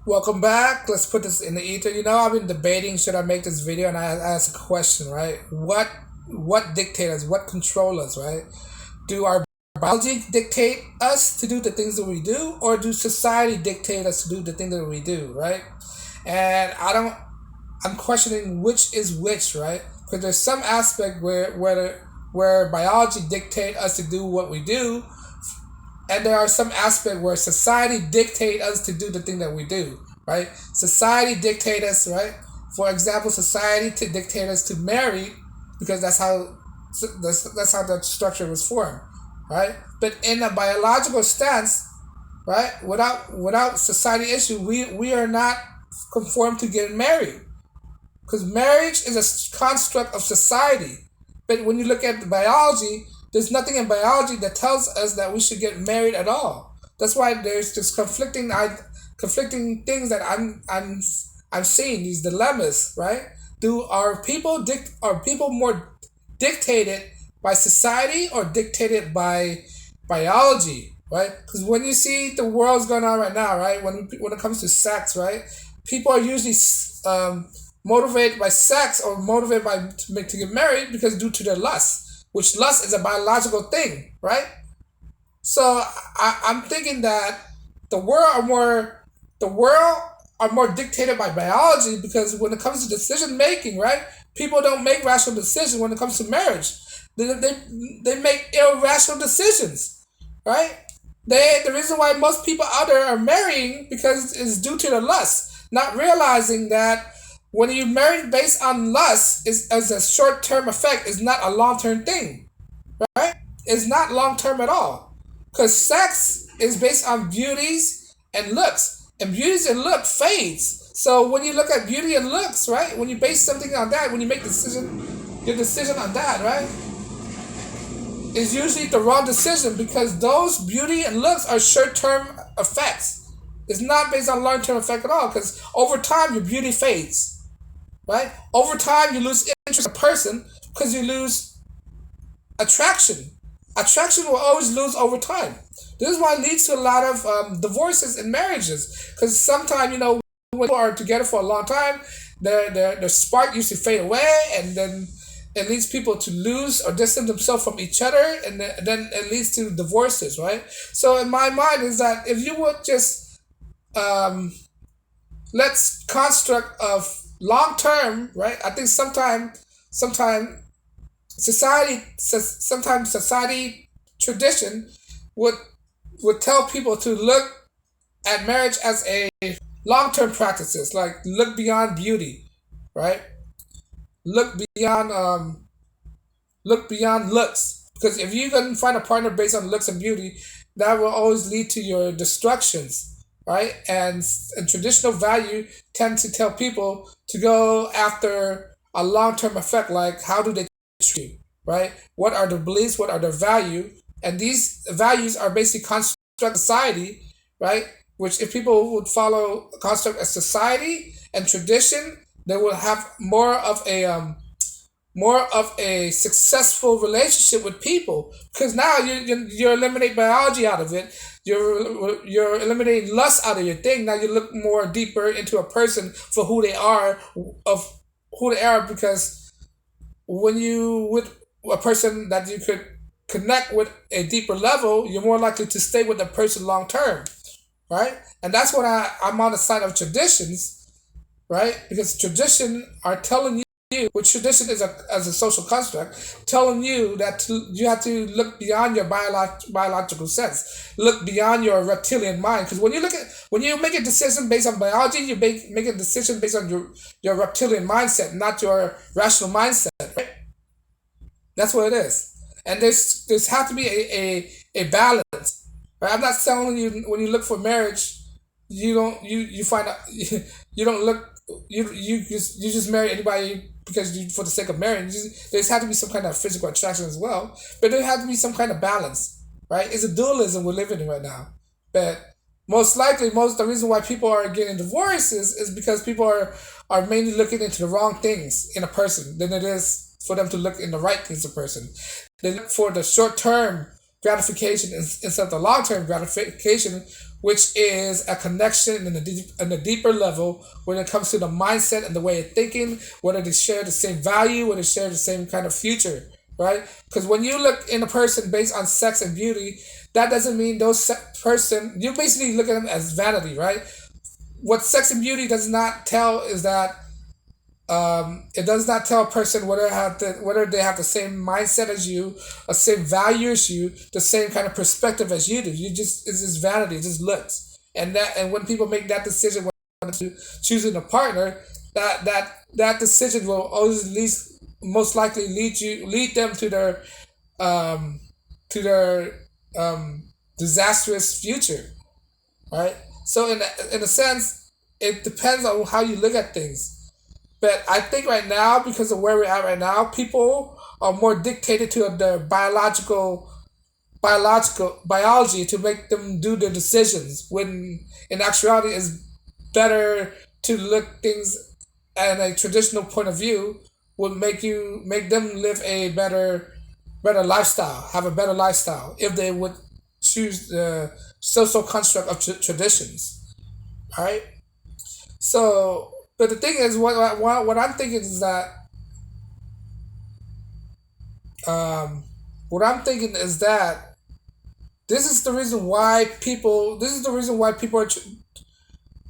Welcome back. Let's put this in the ether. I've been debating should I make this video, and I ask a question, right? What dictate us? What control us, right? Do our biology dictate us to do the things that we do, or do society dictate us to do the things that we do, right? And I'm questioning which is which, right? Because there's some aspect where biology dictate us to do what we do, and there are some aspects where society dictate us to do the thing that we do, right? Society dictate us, right? For example, society to dictate us to marry because that's how the structure was formed, right? But in a biological stance, right, without society issue, we are not conformed to getting married because marriage is a construct of society. But when you look at the biology, there's nothing in biology that tells us that we should get married at all. That's why there's this conflicting things that I'm seeing, these dilemmas, right? Are people more dictated by society or dictated by biology, right? Because when you see the world's going on right now, right? When it comes to sex, right? People are usually motivated by sex or motivated to get married because due to their lust, which lust is a biological thing, right? So I'm thinking that the world are more dictated by biology because when it comes to decision making, right? People don't make rational decisions when it comes to marriage. They make irrational decisions, right? The reason why most people out there are marrying because it's due to the lust, not realizing that when you marry based on lust is as a short term effect is not a long term thing, right? It's not long term at all, because sex is based on beauties and looks, and beauties and look fades. So when you look at beauty and looks, right? When you base something on that, when you make your decision on that, right? Is usually the wrong decision because those beauty and looks are short term effects. It's not based on long term effect at all because over time your beauty fades. Right? Over time, you lose interest in a person because you lose attraction. Attraction will always lose over time. This is why it leads to a lot of divorces and marriages. Because sometimes, when people are together for a long time, their spark used to fade away, and then it leads people to lose or distance themselves from each other, and then it leads to divorces, right? So in my mind is that if you would just let's construct of long term, right? I think sometimes society tradition would tell people to look at marriage as a long term practices, like look beyond beauty, right? Look beyond look beyond looks, because if you can find a partner based on looks and beauty, that will always lead to your destructions, right? And traditional value tend to tell people to go after a long-term effect, like how do they treat you, right? What are their beliefs? What are their value? And these values are basically construct society, right? Which if people would follow a construct of society and tradition, they will have more of a successful relationship with people, because now you eliminate biology out of it. You're eliminating lust out of your thing. Now you look more deeper into a person for who they are, because when you with a person that you could connect with a deeper level, you're more likely to stay with the person long term, right? And that's what I'm on the side of traditions, right? Because tradition are telling you, which tradition is as a social construct, telling you that you have to look beyond your biological sense, look beyond your reptilian mind. Because when you make a decision based on biology, you make a decision based on your reptilian mindset, not your rational mindset. Right? That's what it is. And there's have to be a balance. Right? I'm not telling you when you look for marriage, you find out you don't look you just marry anybody because for the sake of marriage. There's had to be some kind of physical attraction as well, but there had to be some kind of balance, right? It's a dualism we're living in right now. But most likely, the reason why people are getting divorced is because people are mainly looking into the wrong things in a person than it is for them to look in the right things in a person. They look for the short term gratification instead of the long term gratification, which is a connection in a deeper level when it comes to the mindset and the way of thinking, whether they share the same value, whether they share the same kind of future, right? Because when you look in a person based on sex and beauty, that doesn't mean person, you basically look at them as vanity, right? What sex and beauty does not tell is that it does not tell a person whether they have the same mindset as you, the same value as you, the same kind of perspective as you do. It's just vanity, it's just looks. And when people make that decision when choosing a partner, that decision will always most likely lead them um, to their disastrous future, right? So in a sense, it depends on how you look at things. But I think right now, because of where we're at right now, people are more dictated to their biological biology to make them do the decisions. When in actuality, it's better to look things at a traditional point of view would make them live a better lifestyle, have a better lifestyle if they would choose the social construct of traditions. All right. So, but the thing is, what I'm thinking is that um, what I'm thinking is that this is the reason why people. This is the reason why people are.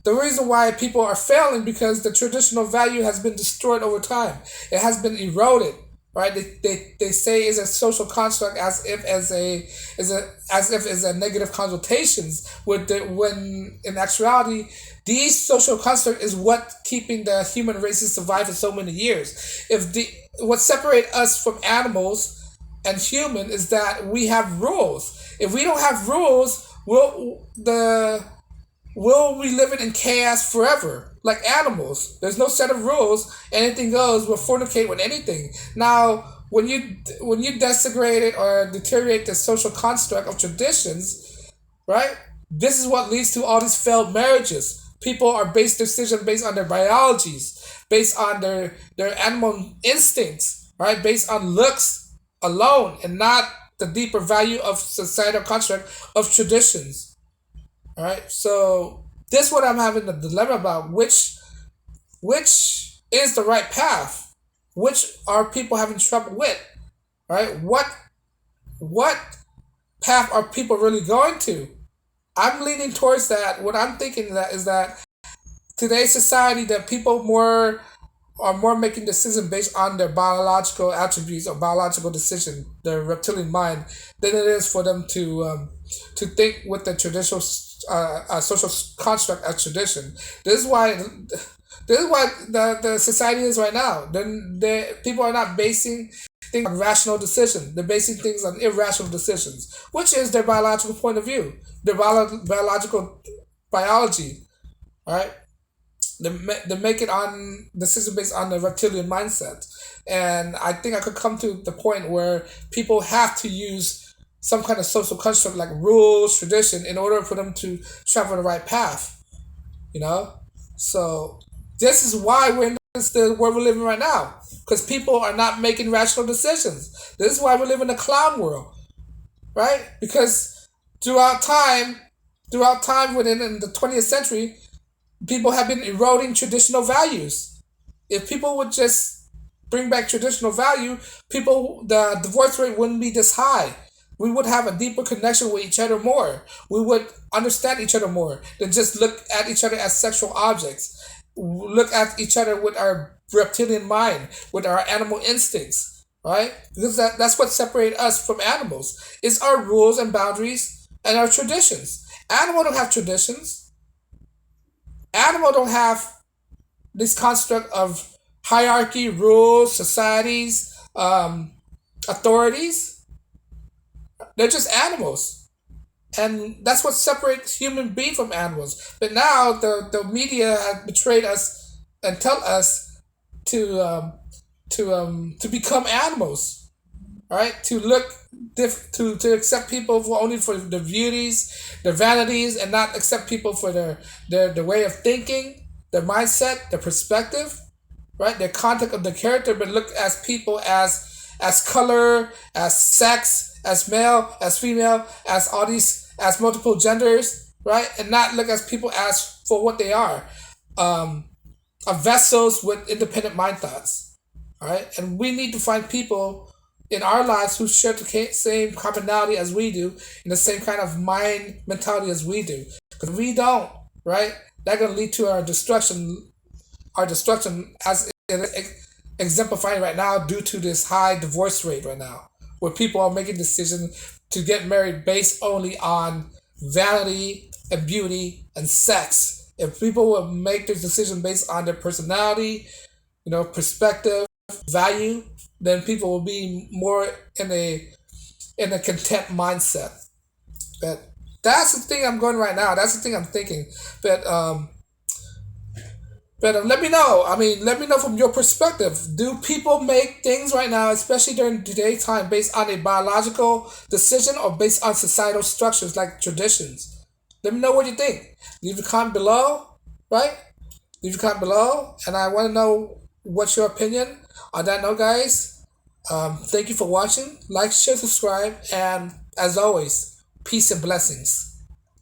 The reason why people are failing because the traditional value has been destroyed over time. It has been eroded, right? They say it's a social construct as if it's a negative connotations when in actuality these social construct is what keeping the human races survive for so many years. If the what separate us from animals and human is that we have rules. If we don't have rules, will we living in chaos forever? Like animals. There's no set of rules. Anything goes. We'll fornicate with anything. Now, when you desecrate it or deteriorate the social construct of traditions, right? This is what leads to all these failed marriages. People are based decision based on their biologies, based on their animal instincts, right? Based on looks alone and not the deeper value of societal construct of traditions. All right, so this is what I'm having a dilemma about. Which is the right path? Which are people having trouble with? Right? What path are people really going to? I'm leaning towards that. What I'm thinking that is that today's society that people more are more making decisions based on their biological attributes or biological decision, their reptilian mind, than it is for them to think with the traditional social construct as tradition. This is why the society is right now. Then people are not basing things on rational decisions. They're basing things on irrational decisions, which is their biological point of view, their biological biology, right? They make it on decision based on the reptilian mindset, and I think I could come to the point where people have to use some kind of social construct like rules, tradition, in order for them to travel the right path. You know, so this is why we're in the where we're living right now, because people are not making rational decisions. This is why we live in a clown world, right? Because throughout time, within in the 20th century, people have been eroding traditional values. If people would just bring back traditional value, the divorce rate wouldn't be this high. We would have a deeper connection with each other more. We would understand each other more than just look at each other as sexual objects. Look at each other with our reptilian mind, with our animal instincts, right? Because that's what separates us from animals. It's our rules and boundaries and our traditions. Animal don't have traditions. Animal don't have this construct of hierarchy, rules, societies, authorities. They're just animals. And that's what separates human being from animals. But now the media has betrayed us and tell us to become animals, right? To look to accept people for only for their beauties, their vanities, and not accept people for their way of thinking, their mindset, their perspective, right? Their content of the character, but look as people as color, as sex, as male, as female, as all these as multiple genders, right? And not look at people as for what they um, are vessels with independent mind thoughts, all right? And we need to find people in our lives who share the same commonality as we do, and the same kind of mind mentality as we do. Because if we don't, right, that's gonna lead to our destruction. Our destruction, as it is exemplifying right now, due to this high divorce rate right now, where people are making decisions to get married based only on vanity and beauty and sex. If people will make their decision based on their personality, perspective, value, then people will be more in a content mindset. But that's the thing I'm going right now. That's the thing I'm thinking. But let me know. I mean, let me know from your perspective. Do people make things right now, especially during today's time, based on a biological decision or based on societal structures like traditions? Let me know what you think. Leave a comment below, right? Leave a comment below, and I want to know what's your opinion. On that note, guys, thank you for watching. Like, share, subscribe, and as always, peace and blessings.